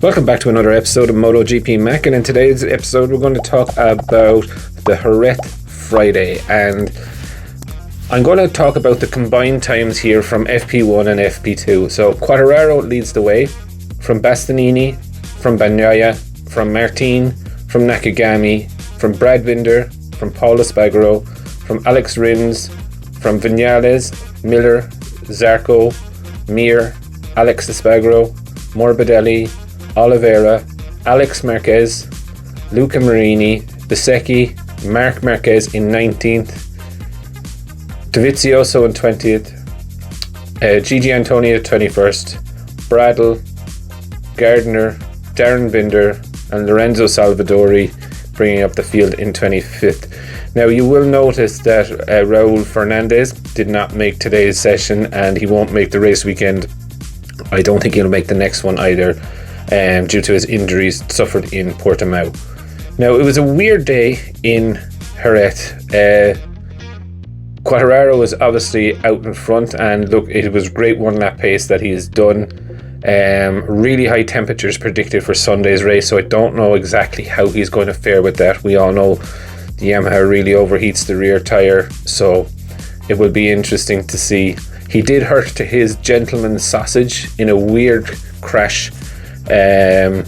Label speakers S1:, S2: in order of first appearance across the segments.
S1: Welcome back to another episode of MotoGP Mac, and in today's episode we're going to talk about the Jerez Friday, and I'm going to talk about the combined times here from FP1 and FP2. So Quartararo leads the way, from Bastianini, from Bagnaia, from Martin, from Nakagami, from Brad Binder, from Paul Espargaro, from Alex Rins, from Vinales, Miller, Zarco, Mir, Alex Espargaro, Morbidelli, Oliveira, Alex Marquez, Luca Marini, Bezzecchi, Marc Marquez in 19th, Dovizioso in 20th, Gigi Antonio 21st, Bradl, Gardner, Darren Binder and Lorenzo Salvadori bringing up the field in 25th. Now you will notice that Raul Fernandez did not make today's session, and he won't make the race weekend. I don't think he'll make the next one either, due to his injuries suffered in Portimao. Now it was a weird day in Jerez. Quartararo was obviously out in front, and look, it was great one lap pace that he's done. Really high temperatures predicted for Sunday's race, so I don't know exactly how he's going to fare with that. We all know the Yamaha really overheats the rear tyre, so it will be interesting to see. He did hurt to his gentleman's sausage in a weird crash in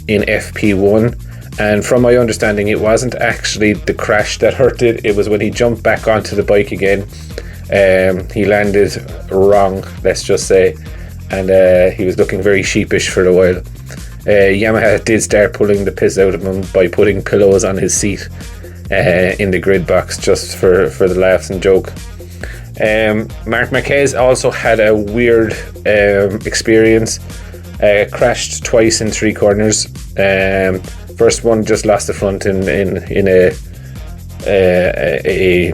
S1: FP1, and from my understanding it wasn't actually the crash that hurt it. It was when he jumped back onto the bike again. He landed wrong, let's just say, and he was looking very sheepish for a while. Yamaha did start pulling the piss out of him by putting pillows on his seat in the grid box, just for the laughs and joke. Marc Marquez also had a weird experience. Crashed twice in three corners. First one just lost the front in a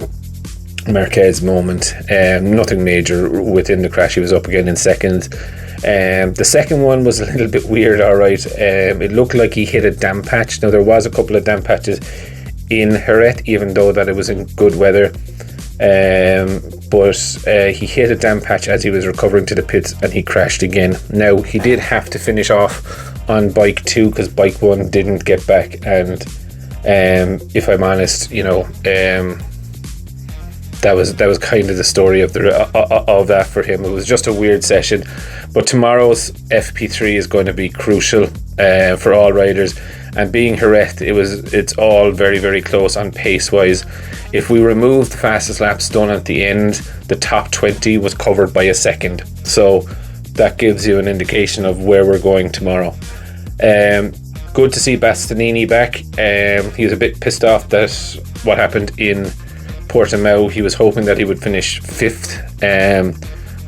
S1: Marquez moment. Nothing major within the crash. He was up again in second. The second one was a little bit weird, alright. It looked like he hit a damp patch. Now there was a couple of damp patches in Jerez, even though that it was in good weather. But he hit a damp patch as he was recovering to the pits, and he crashed again. Now he did have to finish off on bike 2 because bike 1 didn't get back, and if I'm honest, that was kind of the story of that for him. It was just a weird session, but tomorrow's FP3 is going to be crucial for all riders. And being Jerez, it's all very, very close on pace wise. If we remove the fastest laps done at the end, the top 20 was covered by a second, so that gives you an indication of where we're going tomorrow. Good to see Bastianini back. He was a bit pissed off that what happened in Portimao. He was hoping that he would finish 5th,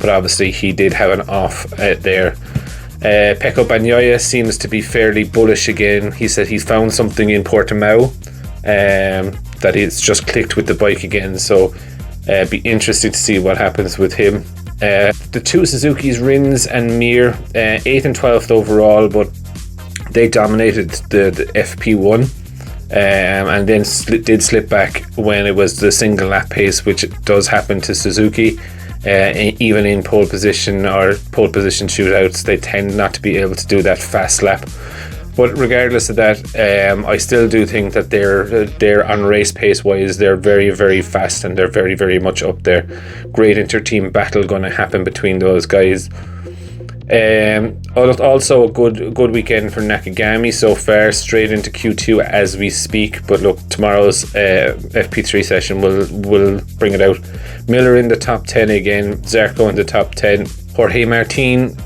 S1: but obviously he did have an off there. Pecco Bagnaia seems to be fairly bullish again. He said he's found something in Portimao, that it's just clicked with the bike again, so be interesting to see what happens with him. The two Suzuki's, Rins and Mir, 8th and 12th overall, but they dominated the FP1, and then did slip back when it was the single lap pace, which does happen to Suzuki. Even in pole position or pole position shootouts, they tend not to be able to do that fast lap. But regardless of that, I still do think that they're on race pace wise, they're very, very fast, and they're very, very much up there. Great inter-team battle going to happen between those guys. Also a good weekend for Nakagami so far, straight into Q2 as we speak. But look, tomorrow's FP3 session will bring it out. Miller in the top 10 again, Zarco in the top 10. Jorge Martin,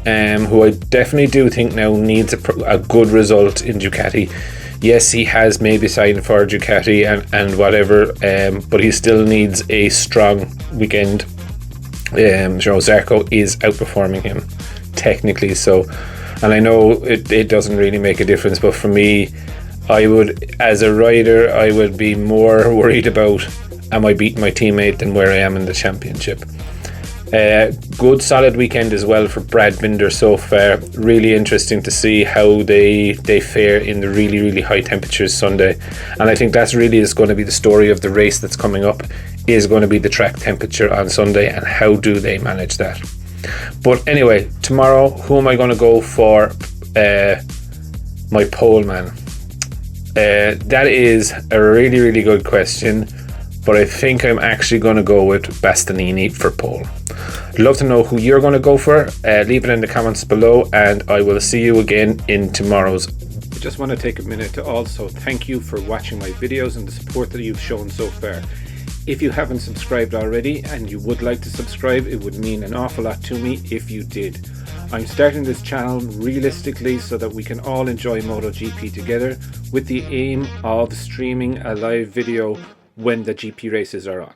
S1: who I definitely do think now needs a good result in Ducati. Yes, he has maybe signed for Ducati and whatever, but he still needs a strong weekend. Zarco is outperforming him technically, so, and I know it doesn't really make a difference, but for me, I would, as a rider, I would be more worried about am I beating my teammate than where I am in the championship. Good solid weekend as well for Brad Binder so far. Really interesting to see how they fare in the really, really high temperatures Sunday, and I think that's really is going to be the story of the race that's coming up, is going to be the track temperature on Sunday and how do they manage that. But anyway, tomorrow, who am I going to go for My pole man. That is a really, really good question, but I think I'm actually going to go with Bastianini for pole. I'd love to know who you're going to go for. Leave it in the comments below, and I will see you again in tomorrow's. I just want to take a minute to also thank you for watching my videos and the support that you've shown so far. If you haven't subscribed already and you would like to subscribe, it would mean an awful lot to me if you did. I'm starting this channel realistically so that we can all enjoy MotoGP together, with the aim of streaming a live video when the GP races are on.